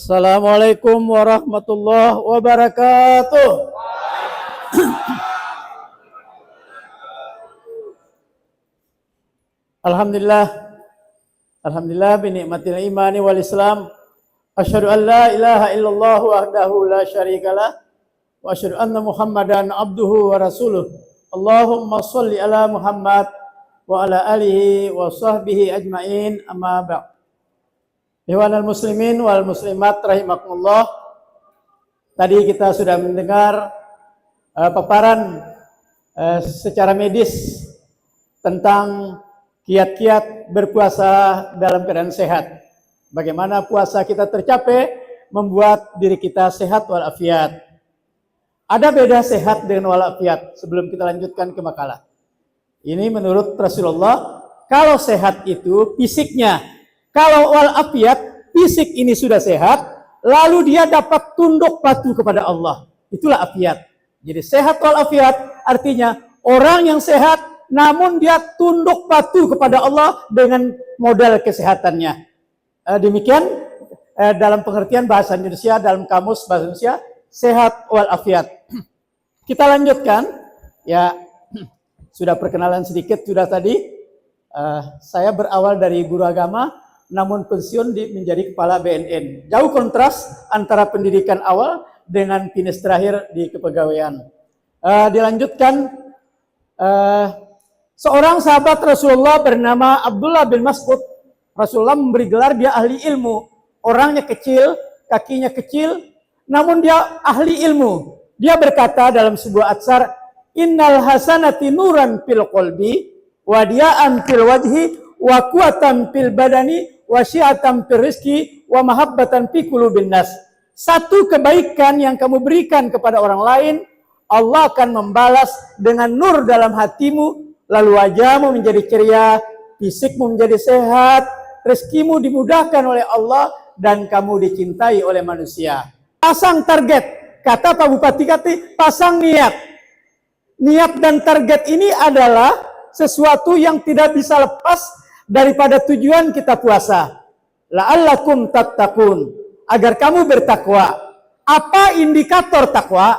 Assalamualaikum warahmatullahi wabarakatuh. Alhamdulillah binikmatil imani wal islam. Asyhadu an la ilaha illallah wahdahu la syarikalah wa asyhadu anna Muhammadan abduhu wa rasuluh. Allahumma shalli ala Muhammad wa ala alihi wa sahbihi ajmain, amma ba'd. Ikhwanal muslimin wal muslimat rahimakumullah. Tadi kita sudah mendengar paparan secara medis tentang kiat-kiat berpuasa dalam keadaan sehat. Bagaimana puasa kita tercapai membuat diri kita sehat walafiat. Ada beda sehat dengan walafiat sebelum kita lanjutkan ke makalah. Ini menurut Rasulullah, kalau sehat itu fisiknya. Kalau walafiat, fisik ini sudah sehat, lalu dia dapat tunduk patuh kepada Allah. Itulah afiat. Jadi sehat walafiat artinya orang yang sehat, namun dia tunduk patuh kepada Allah dengan modal kesehatannya. Demikian dalam pengertian bahasa Indonesia, dalam kamus bahasa Indonesia, sehat walafiat. Kita lanjutkan. Ya, sudah perkenalan sedikit sudah tadi. Saya berawal dari guru agama, namun pensiun menjadi kepala BNN. Jauh kontras antara pendidikan awal dengan finish terakhir di kepegawaian. Dilanjutkan, seorang sahabat Rasulullah bernama Abdullah bin Mas'ud. Rasulullah memberi gelar dia ahli ilmu. Orangnya kecil, kakinya kecil, namun dia ahli ilmu. Dia berkata dalam sebuah atsar, innal hasanati nuran fil qalbi, wa diya'an fil wajhi, wa quwatan fil badani, wa syi'atan fil rizki, wa mahabbatan fi qulubin nas. Satu kebaikan yang kamu berikan kepada orang lain, Allah akan membalas dengan nur dalam hatimu, lalu wajahmu menjadi ceria, fisikmu menjadi sehat, rezekimu dimudahkan oleh Allah, dan kamu dicintai oleh manusia. Pasang target, kata Pak Bupati Kati, pasang niat. Niat dan target ini adalah sesuatu yang tidak bisa lepas daripada tujuan kita puasa. La'allakum tattaqun, agar kamu bertakwa. Apa indikator takwa?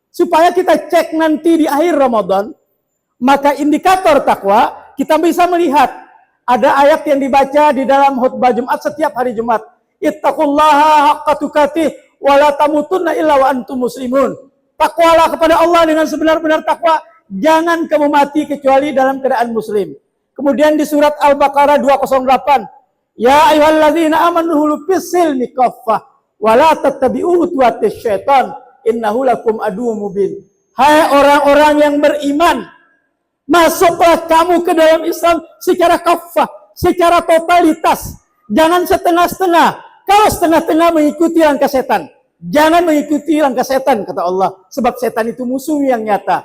Supaya kita cek nanti di akhir Ramadan, maka indikator takwa kita bisa melihat. Ada ayat yang dibaca di dalam khutbah Jumat setiap hari Jumat. Ittaqullaha haqqa tuqatih wa la tamutunna illa wa antum muslimun. Takwalah kepada Allah dengan sebenar-benar takwa, jangan kamu mati kecuali dalam keadaan muslim. Kemudian di surat Al-Baqarah 208, ya ayyuhalladzina amanu bisilmi kaffah wa la tattabi'u khutuwatis syaitan innahu lakum aduwwum mubin. Hai orang-orang yang beriman, masuklah kamu ke dalam Islam secara kaffah, secara totalitas. Jangan setengah-setengah. Kalau setengah-setengah mengikuti langkah setan, jangan mengikuti langkah setan, kata Allah. Sebab setan itu musuh yang nyata.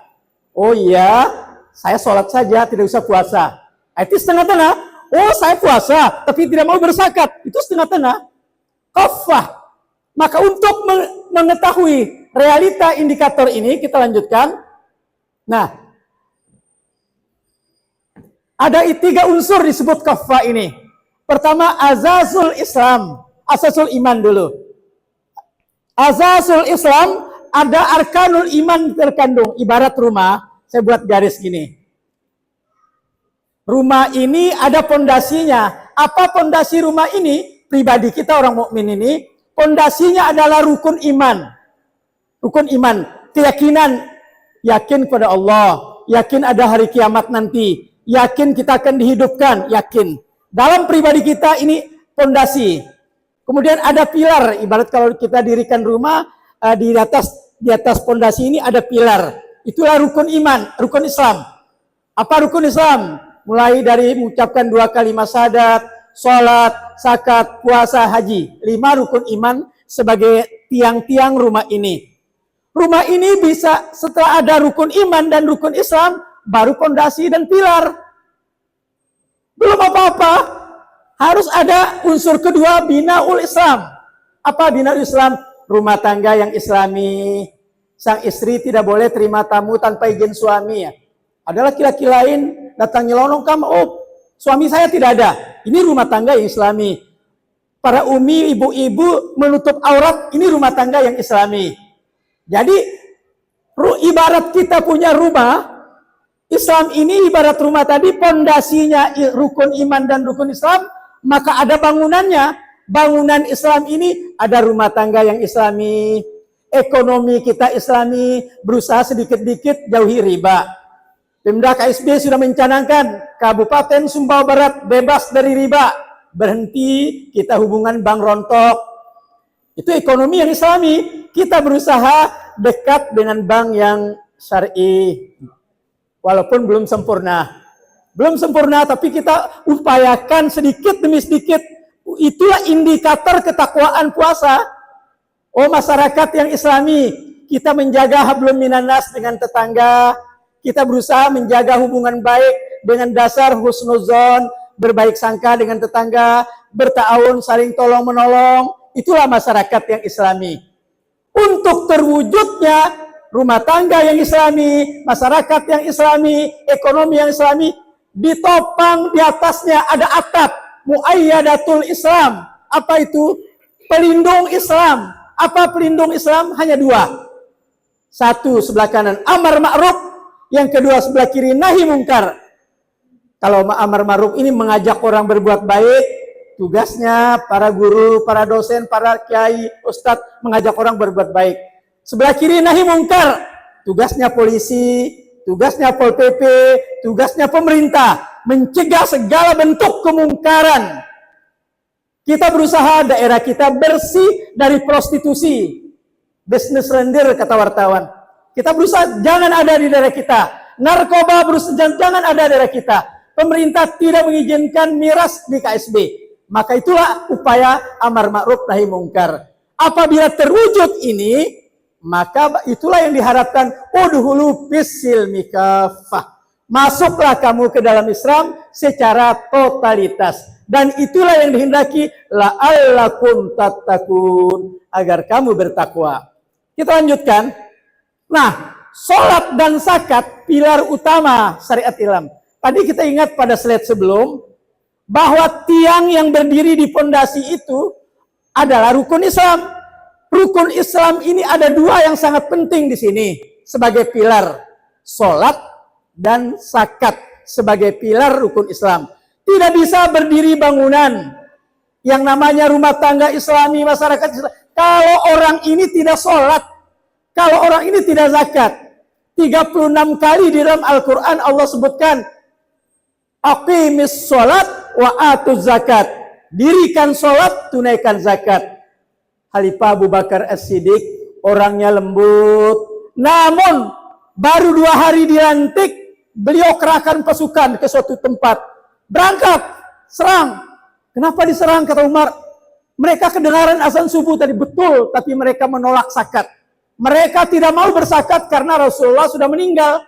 Oh iya, saya sholat saja, tidak usah puasa. Itu setengah-tengah. Oh, saya puasa, tapi tidak mau berzakat. Itu setengah-tengah. Kaffah. Maka untuk mengetahui realita indikator ini, kita lanjutkan. Nah, ada 3 unsur disebut kaffah ini. Pertama, azasul Islam. Asasul iman dulu. Azasul Islam, ada arkanul iman terkandung. Ibarat rumah, saya buat garis gini. Rumah ini ada pondasinya. Apa pondasi rumah ini? Pribadi kita orang mukmin ini, pondasinya adalah rukun iman. Rukun iman, keyakinan, yakin kepada Allah, yakin ada hari kiamat nanti, yakin kita akan dihidupkan, yakin. Dalam pribadi kita ini pondasi. Kemudian ada pilar, ibarat kalau kita dirikan rumah, di atas pondasi ini ada pilar. Itulah rukun iman, rukun Islam. Apa rukun Islam? Mulai dari mengucapkan 2 kalimat syahadat, sholat, zakat, puasa, haji. 5 rukun iman sebagai tiang-tiang rumah ini. Rumah ini bisa setelah ada rukun iman dan rukun Islam, baru pondasi dan pilar. Belum apa-apa. Harus ada unsur kedua, binaul Islam. Apa binaul Islam? Rumah tangga yang islami. Sang istri tidak boleh terima tamu tanpa izin suami. Ya. Ada laki-laki lain datang nyelonong kamu, oh suami saya tidak ada. Ini rumah tangga yang islami. para umi, ibu-ibu menutup aurat, ini rumah tangga yang islami. Jadi ibarat kita punya rumah, Islam ini ibarat rumah tadi, pondasinya rukun iman dan rukun Islam, maka ada bangunannya. Bangunan Islam ini ada rumah tangga yang islami, ekonomi kita islami, berusaha sedikit-sedikit jauhi riba. Pemda KSB sudah mencanangkan Kabupaten Sumbawa Barat bebas dari riba, berhenti kita hubungan bank rontok. Itu ekonomi yang islami. Kita berusaha dekat dengan bank yang syar'i, walaupun belum sempurna. Belum sempurna, tapi kita upayakan sedikit demi sedikit. Itulah indikator ketakwaan puasa. Oh, masyarakat yang islami, kita menjaga hablum minanas dengan tetangga. Kita berusaha menjaga hubungan baik dengan dasar husnuzon, berbaik sangka dengan tetangga, berta'awun, saling tolong menolong. Itulah masyarakat yang islami. Untuk terwujudnya rumah tangga yang islami, masyarakat yang islami, ekonomi yang islami, ditopang di atasnya ada atap muayyadatul Islam. Apa itu? Pelindung Islam. Apa pelindung Islam? Hanya dua. Satu sebelah kanan amar ma'ruf, yang kedua sebelah kiri nahi mungkar. Kalau amar ma'ruf ini mengajak orang berbuat baik, tugasnya para guru, para dosen, para kiai, ustadz mengajak orang berbuat baik. Sebelah kiri nahi mungkar, tugasnya polisi, tugasnya Pol PP, tugasnya pemerintah, mencegah segala bentuk kemungkaran. Kita berusaha daerah kita bersih dari prostitusi, business render kata wartawan. Kita berusaha jangan ada di daerah kita. Narkoba berusaha jangan ada di daerah kita. Pemerintah tidak mengizinkan miras di KSB. Maka itulah upaya amar ma'ruf nahi mungkar. Apabila terwujud ini, maka itulah yang diharapkan, udhulu fis-silmi kafah. Masuklah kamu ke dalam Islam secara totalitas. Dan itulah yang dihendaki, la'allakum tattaqun, agar kamu bertakwa. Kita lanjutkan. Nah, sholat dan zakat pilar utama syariat Islam. Tadi kita ingat pada slide sebelum bahwa tiang yang berdiri di pondasi itu adalah rukun Islam. Rukun Islam ini ada dua yang sangat penting di sini sebagai pilar, sholat dan zakat sebagai pilar rukun Islam. Tidak bisa berdiri bangunan yang namanya rumah tangga Islami, masyarakat Islam, kalau orang ini tidak sholat, kalau orang ini tidak zakat. 36 kali di dalam Al-Quran Allah sebutkan, aqimis sholat wa atuz zakat. Dirikan sholat, tunaikan zakat. Khalifah Abu Bakar As-Siddiq orangnya lembut, namun baru 2 hari dilantik beliau kerahkan pasukan ke suatu tempat, berangkat serang. Kenapa diserang? Kata Umar, mereka kedengaran azan subuh tadi, betul, tapi mereka menolak zakat. Mereka tidak mau berzakat karena Rasulullah sudah meninggal.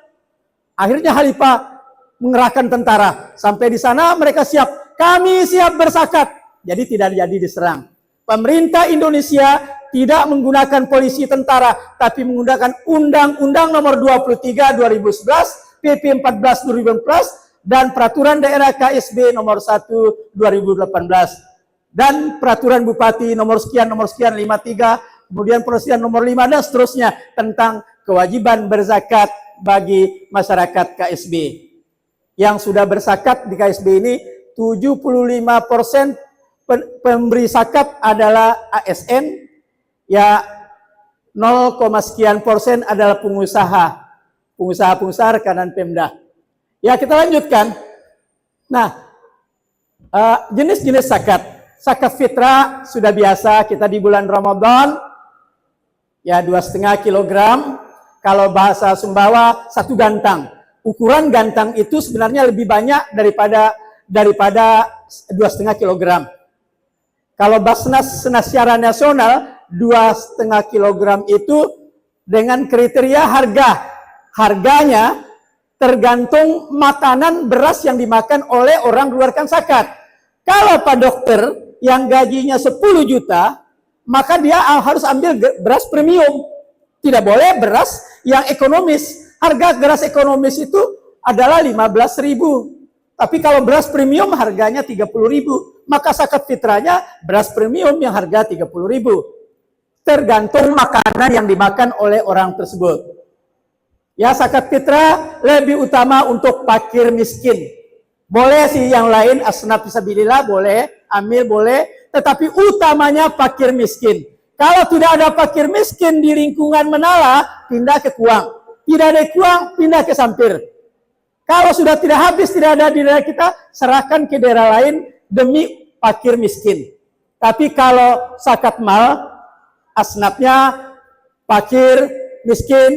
Akhirnya Khalifah mengerahkan tentara. Sampai di sana mereka siap, kami siap berzakat. Jadi tidak jadi diserang. Pemerintah Indonesia tidak menggunakan polisi tentara, tapi menggunakan Undang-Undang Nomor 23 2011, PP 14 2014, dan Peraturan Daerah KSB Nomor 1 2018, dan Peraturan Bupati Nomor sekian 53, kemudian Peraturan Nomor 5 dan seterusnya tentang kewajiban berzakat bagi masyarakat KSB. Yang sudah berzakat di KSB ini 75% pemberi zakat adalah ASN, ya 0, sekian persen adalah pengusaha rekanan Pemda. Ya, kita lanjutkan. Nah, jenis-jenis zakat. Zakat fitrah sudah biasa kita di bulan Ramadan, ya 2,5 kilogram. Kalau bahasa Sumbawa 1 gantang. Ukuran gantang itu sebenarnya lebih banyak daripada 2,5 kilogram. Kalau Basnas secara nasional 2,5 kilogram itu dengan kriteria harganya tergantung makanan beras yang dimakan oleh orang keluarkan zakat. Kalau Pak Dokter yang gajinya 10 juta, maka dia harus ambil beras premium. Tidak boleh beras yang ekonomis. Harga beras ekonomis itu adalah 15.000. Tapi kalau beras premium harganya 30.000, maka zakat fitrahnya beras premium yang harga 30.000. Tergantung makanan yang dimakan oleh orang tersebut. Ya, zakat fitrah lebih utama untuk fakir miskin. Boleh sih yang lain, asnaf fisabilillah boleh, amil boleh, tetapi utamanya fakir miskin. Kalau tidak ada fakir miskin di lingkungan Menala, pindah ke Kuang. Tidak ada Kuang, pindah ke Sampir. Kalau sudah tidak habis, tidak ada di daerah kita, serahkan ke daerah lain demi fakir miskin. Tapi kalau zakat mal, asnafnya fakir, miskin,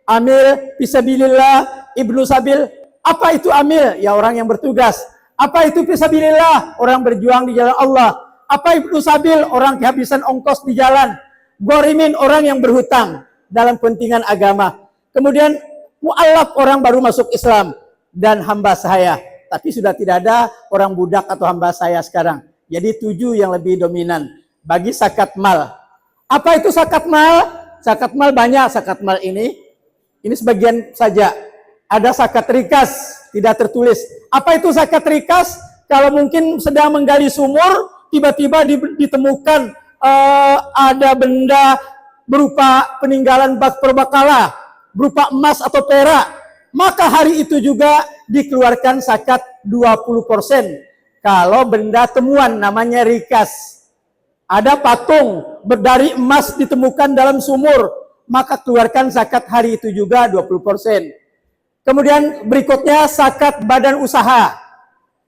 amil, fisabilillah, ibnu sabil. Apa itu amil? Ya orang yang bertugas. Apa itu fisabilillah? Orang berjuang di jalan Allah. Apa ibnu sabil? Orang kehabisan ongkos di jalan. Gorimin, orang yang berhutang dalam kepentingan agama. Kemudian mu'allaf, orang baru masuk Islam. Dan hamba sahaya. Tapi sudah tidak ada orang budak atau hamba sahaya sekarang. Jadi 7 yang lebih dominan bagi zakat mal. Apa itu zakat mal? Zakat mal banyak zakat mal ini. Ini sebagian saja. Ada zakat rikas, tidak tertulis. Apa itu zakat rikas? Kalau mungkin sedang menggali sumur, tiba-tiba ditemukan ada benda berupa peninggalan purbakala, berupa emas atau perak. Maka hari itu juga dikeluarkan zakat 20%. Kalau benda temuan namanya rikas. Ada patung dari emas ditemukan dalam sumur, maka keluarkan zakat hari itu juga 20%. Kemudian berikutnya zakat badan usaha,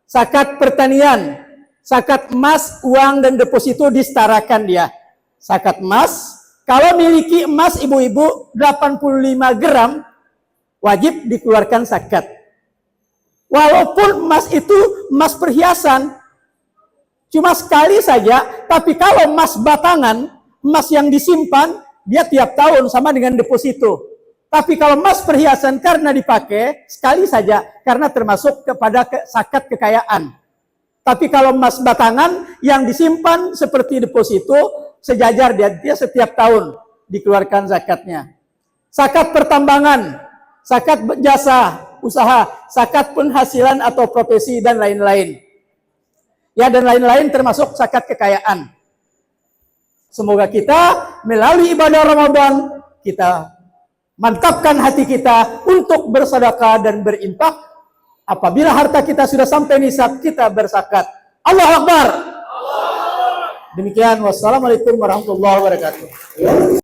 zakat pertanian, zakat emas, uang dan deposito disetarakan dia. Zakat emas, kalau miliki emas ibu-ibu 85 gram, wajib dikeluarkan zakat. Walaupun emas itu emas perhiasan, cuma sekali saja, tapi kalau emas batangan, emas yang disimpan, dia tiap tahun sama dengan deposito. Tapi kalau emas perhiasan karena dipakai, sekali saja, karena termasuk kepada zakat kekayaan. Tapi kalau emas batangan yang disimpan seperti deposito, sejajar dia setiap tahun dikeluarkan zakatnya. Zakat pertambangan, zakat jasa, usaha, zakat penghasilan atau profesi, dan lain-lain. Ya, dan lain-lain termasuk zakat kekayaan. Semoga kita melalui ibadah Ramadan, kita mantapkan hati kita untuk bersedekah dan berinfak. Apabila harta kita sudah sampai nisab, kita berzakat. Allahu Akbar. Demikian, wassalamualaikum warahmatullahi wabarakatuh.